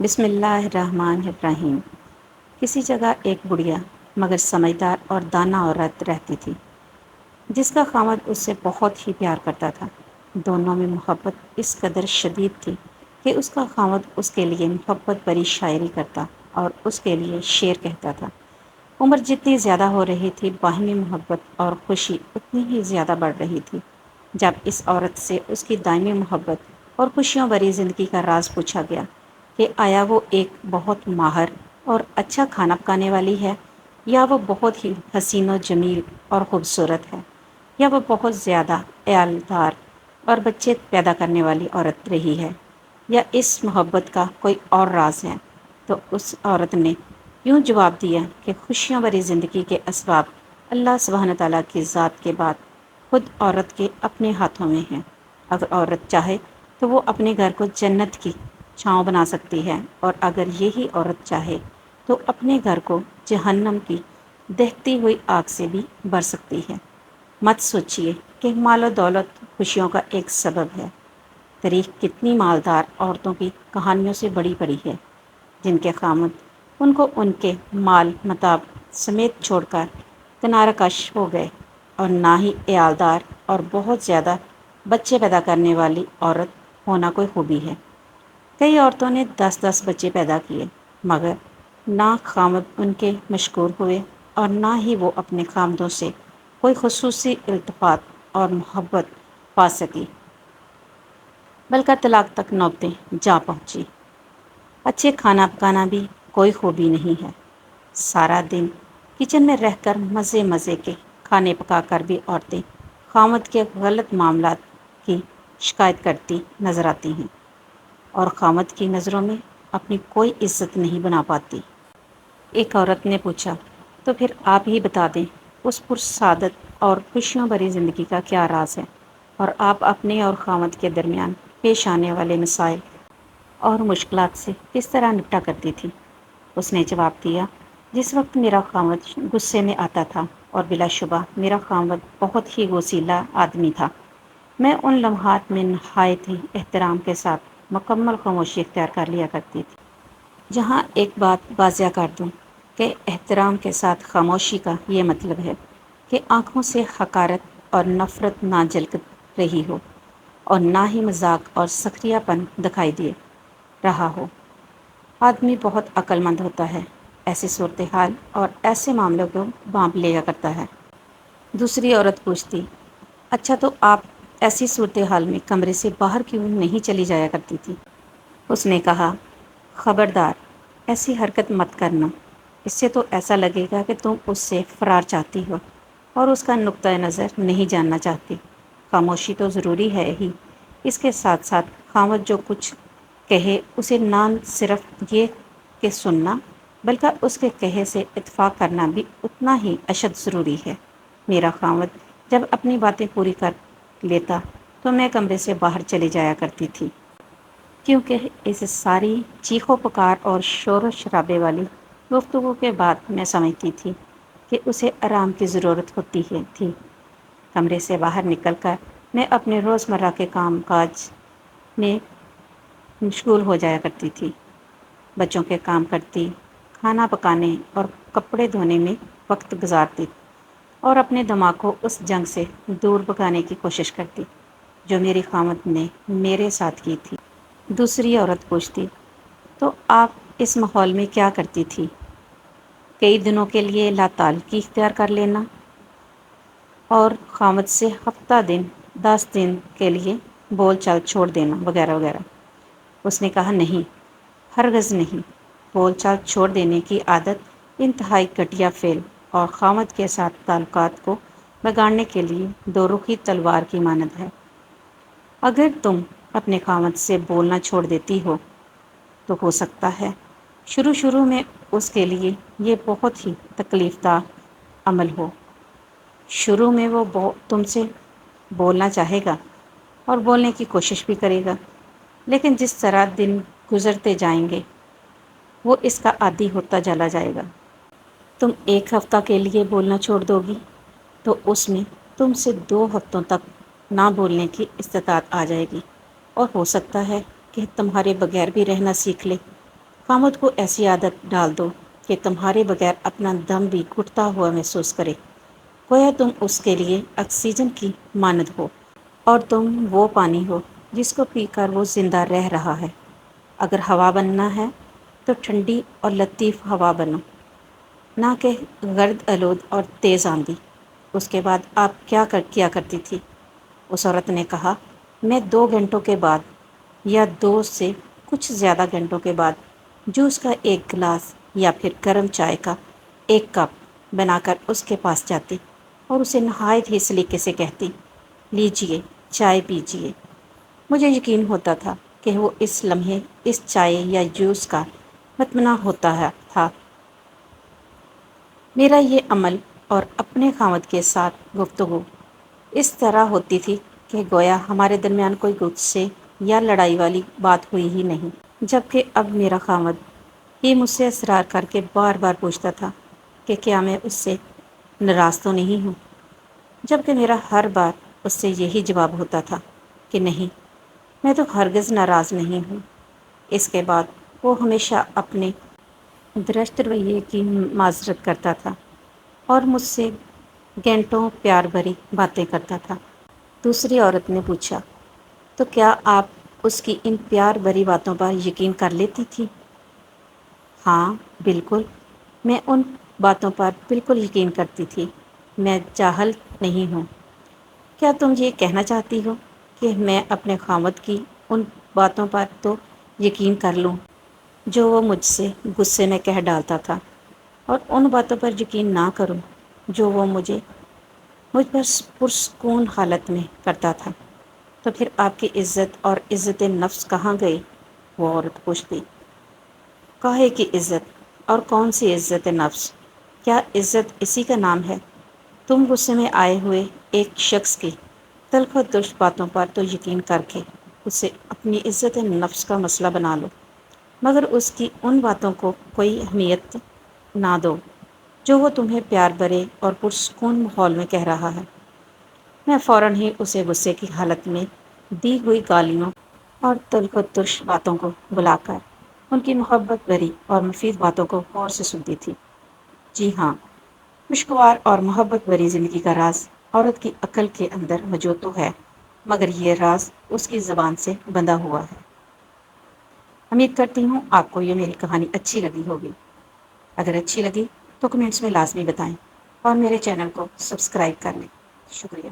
بسم اللہ الرحمن الرحیم۔ کسی جگہ ایک بڑھیا مگر سمجھدار اور دانا عورت رہتی تھی جس کا خاوند اس سے بہت ہی پیار کرتا تھا۔ دونوں میں محبت اس قدر شدید تھی کہ اس کا خاوند اس کے لیے محبت بری شاعری کرتا اور اس کے لیے شعر کہتا تھا۔ عمر جتنی زیادہ ہو رہی تھی باہمی محبت اور خوشی اتنی ہی زیادہ بڑھ رہی تھی۔ جب اس عورت سے اس کی دائمی محبت اور خوشیوں بھری زندگی کا راز پوچھا گیا کہ آیا وہ ایک بہت ماہر اور اچھا کھانا پکانے والی ہے، یا وہ بہت ہی حسین و جمیل اور خوبصورت ہے، یا وہ بہت زیادہ عیالدار اور بچے پیدا کرنے والی عورت رہی ہے، یا اس محبت کا کوئی اور راز ہے، تو اس عورت نے یوں جواب دیا کہ خوشیوں بھری زندگی کے اسباب اللہ سبحانہ تعالیٰ کی ذات کے بعد خود عورت کے اپنے ہاتھوں میں ہیں۔ اگر عورت چاہے تو وہ اپنے گھر کو جنت کی چھاؤں بنا سکتی ہے، اور اگر یہی عورت چاہے تو اپنے گھر کو جہنم کی دہتی ہوئی آگ سے بھی بھر سکتی ہے۔ مت سوچئے کہ مال و دولت خوشیوں کا ایک سبب ہے۔ تاریخ کتنی مالدار عورتوں کی کہانیوں سے بڑی پڑی ہے جن کے خاوند ان کو ان کے مال متاع سمیت چھوڑ کر کنارہ کش ہو گئے، اور نہ ہی عیالدار اور بہت زیادہ بچے پیدا کرنے والی عورت ہونا کوئی خوبی ہے۔ کئی عورتوں نے 10 بچے پیدا کیے، مگر نہ خاوند ان کے مشکور ہوئے اور نہ ہی وہ اپنے خاوندوں سے کوئی خصوصی التفات اور محبت پا سکی، بلکہ طلاق تک نوبتیں جا پہنچی۔ اچھے کھانا پکانا بھی کوئی خوبی نہیں ہے۔ سارا دن کچن میں رہ کر مزے مزے کے کھانے پکا کر بھی عورتیں خاوند کے غلط معاملات کی شکایت کرتی نظر آتی ہیں، اور خاوند کی نظروں میں اپنی کوئی عزت نہیں بنا پاتی۔ ایک عورت نے پوچھا، تو پھر آپ ہی بتا دیں اس پرسعادت اور خوشیوں بھری زندگی کا کیا راز ہے، اور آپ اپنے اور خاوند کے درمیان پیش آنے والے مسائل اور مشکلات سے کس طرح نپٹا کرتی تھی؟ اس نے جواب دیا، جس وقت میرا خاوند غصے میں آتا تھا، اور بلا شبہ میرا خاوند بہت ہی غصیلا آدمی تھا، میں ان لمحات میں نہایت ہی احترام کے ساتھ مکمل خاموشی اختیار کر لیا کرتی تھی۔ جہاں ایک بات واضح کر دوں کہ احترام کے ساتھ خاموشی کا یہ مطلب ہے کہ آنکھوں سے حقارت اور نفرت نہ جھلک رہی ہو، اور نہ ہی مذاق اور سخریہ پن دکھائی دے رہا ہو۔ آدمی بہت عقل مند ہوتا ہے، ایسی صورتحال اور ایسے معاملوں کو بانپ لیا کرتا ہے۔ دوسری عورت پوچھتی، اچھا تو آپ ایسی صورتحال میں کمرے سے باہر کیوں نہیں چلی جایا کرتی تھی؟ اس نے کہا، خبردار، ایسی حرکت مت کرنا، اس سے تو ایسا لگے گا کہ تم اس سے فرار چاہتی ہو اور اس کا نقطہ نظر نہیں جاننا چاہتی۔ خاموشی تو ضروری ہے ہی، اس کے ساتھ ساتھ خاوند جو کچھ کہے اسے نہ صرف یہ کہ سننا، بلکہ اس کے کہے سے اتفاق کرنا بھی اتنا ہی اشد ضروری ہے۔ میرا خاوند جب اپنی باتیں پوری کر لیتا تو میں کمرے سے باہر چلی جایا کرتی تھی، کیونکہ اس ساری چیخو پکار اور شور و شرابے والی گفتگو کے بعد میں سمجھتی تھی کہ اسے آرام کی ضرورت ہوتی تھی۔ کمرے سے باہر نکل کر میں اپنے روزمرہ کے کام کاج میں مشغول ہو جایا کرتی تھی، بچوں کے کام کرتی، کھانا پکانے اور کپڑے دھونے میں وقت گزارتی، اور اپنے دماغ کو اس جنگ سے دور بھگانے کی کوشش کرتی جو میری خاوند نے میرے ساتھ کی تھی۔ دوسری عورت پوچھتی، تو آپ اس ماحول میں کیا کرتی تھی؟ کئی دنوں کے لیے لا تعلقی اختیار کر لینا، اور خاوند سے ہفتہ دن 10 دن کے لیے بول چال چھوڑ دینا، وغیرہ وغیرہ۔ اس نے کہا، نہیں، ہرگز نہیں۔ بول چال چھوڑ دینے کی عادت انتہائی گھٹیا فعل اور خاوند کے ساتھ تعلقات کو بگاڑنے کے لیے دو رخی تلوار کی مانند ہے۔ اگر تم اپنے خاوند سے بولنا چھوڑ دیتی ہو تو ہو سکتا ہے شروع میں اس کے لیے یہ بہت ہی تکلیف دہ عمل ہو۔ شروع میں وہ تم سے بولنا چاہے گا اور بولنے کی کوشش بھی کرے گا، لیکن جس طرح دن گزرتے جائیں گے وہ اس کا عادی ہوتا چلا جائے گا۔ تم 1 ہفتہ کے لیے بولنا چھوڑ دو گی تو اس میں تم سے 2 ہفتوں تک نہ بولنے کی استطاعت آ جائے گی، اور ہو سکتا ہے کہ تمہارے بغیر بھی رہنا سیکھ لے۔ خامد کو ایسی عادت ڈال دو کہ تمہارے بغیر اپنا دم بھی گھٹتا ہوا محسوس کرے، گویا تم اس کے لیے آکسیجن کی مانند ہو اور تم وہ پانی ہو جس کو پی کر وہ زندہ رہ رہا ہے۔ اگر ہوا بننا ہے تو ٹھنڈی اور لطیف ہوا بنو، نہ کہ گرد آلود اور تیز آندھی۔ اس کے بعد آپ کیا کرتی تھی؟ اس عورت نے کہا، میں 2 گھنٹوں کے بعد یا 2 سے کچھ زیادہ گھنٹوں کے بعد جوس کا ایک گلاس یا پھر گرم چائے کا ایک کپ بنا کر اس کے پاس جاتی اور اسے نہایت ہی سلیقے سے کہتی، لیجئے چائے پیجئے۔ مجھے یقین ہوتا تھا کہ وہ اس لمحے اس چائے یا جوس کا متمنا تھا۔ میرا یہ عمل اور اپنے خامد کے ساتھ گفتگو اس طرح ہوتی تھی کہ گویا ہمارے درمیان کوئی غصے یا لڑائی والی بات ہوئی ہی نہیں، جبکہ اب میرا خامد یہ مجھ سے اصرار کر کے بار بار پوچھتا تھا کہ کیا میں اس سے ناراض تو نہیں ہوں، جبکہ میرا ہر بار اس سے یہی جواب ہوتا تھا کہ نہیں، میں تو ہرگز ناراض نہیں ہوں۔ اس کے بعد وہ ہمیشہ اپنے درست رویے کی معذرت کرتا تھا اور مجھ سے گھنٹوں پیار بھری باتیں کرتا تھا۔ دوسری عورت نے پوچھا، تو کیا آپ اس کی ان پیار بھری باتوں پر یقین کر لیتی تھی؟ ہاں بالکل، میں ان باتوں پر بالکل یقین کرتی تھی۔ میں جاہل نہیں ہوں۔ کیا تم یہ کہنا چاہتی ہو کہ میں اپنے خامد کی ان باتوں پر تو یقین کر لوں جو وہ مجھ سے غصے میں کہہ ڈالتا تھا، اور ان باتوں پر یقین نہ کروں جو وہ مجھ پر پرسکون حالت میں کرتا تھا؟ تو پھر آپ کی عزت اور عزت نفس کہاں گئی؟ وہ عورت پوچھتی۔ کاہے کی عزت اور کون سی عزت نفس؟ کیا عزت اسی کا نام ہے؟ تم غصے میں آئے ہوئے ایک شخص کی تلخ و ترش باتوں پر تو یقین کر کے اسے اپنی عزت نفس کا مسئلہ بنا لو، مگر اس کی ان باتوں کو کوئی اہمیت نہ دو جو وہ تمہیں پیار بھرے اور پرسکون ماحول میں کہہ رہا ہے۔ میں فوراً ہی اسے غصے کی حالت میں دی ہوئی گالیوں اور تلخ و ترش باتوں کو بلا کر ان کی محبت بھری اور مفید باتوں کو غور سے سنتی تھی۔ جی ہاں، خوشگوار اور محبت بھری زندگی کا راز عورت کی عقل کے اندر موجود تو ہے، مگر یہ راز اس کی زبان سے بندھا ہوا ہے۔ امید کرتی ہوں آپ کو یہ میری کہانی اچھی لگی ہوگی۔ اگر اچھی لگی تو کمنٹس میں لازمی بتائیں اور میرے چینل کو سبسکرائب کر لیں۔ شکریہ۔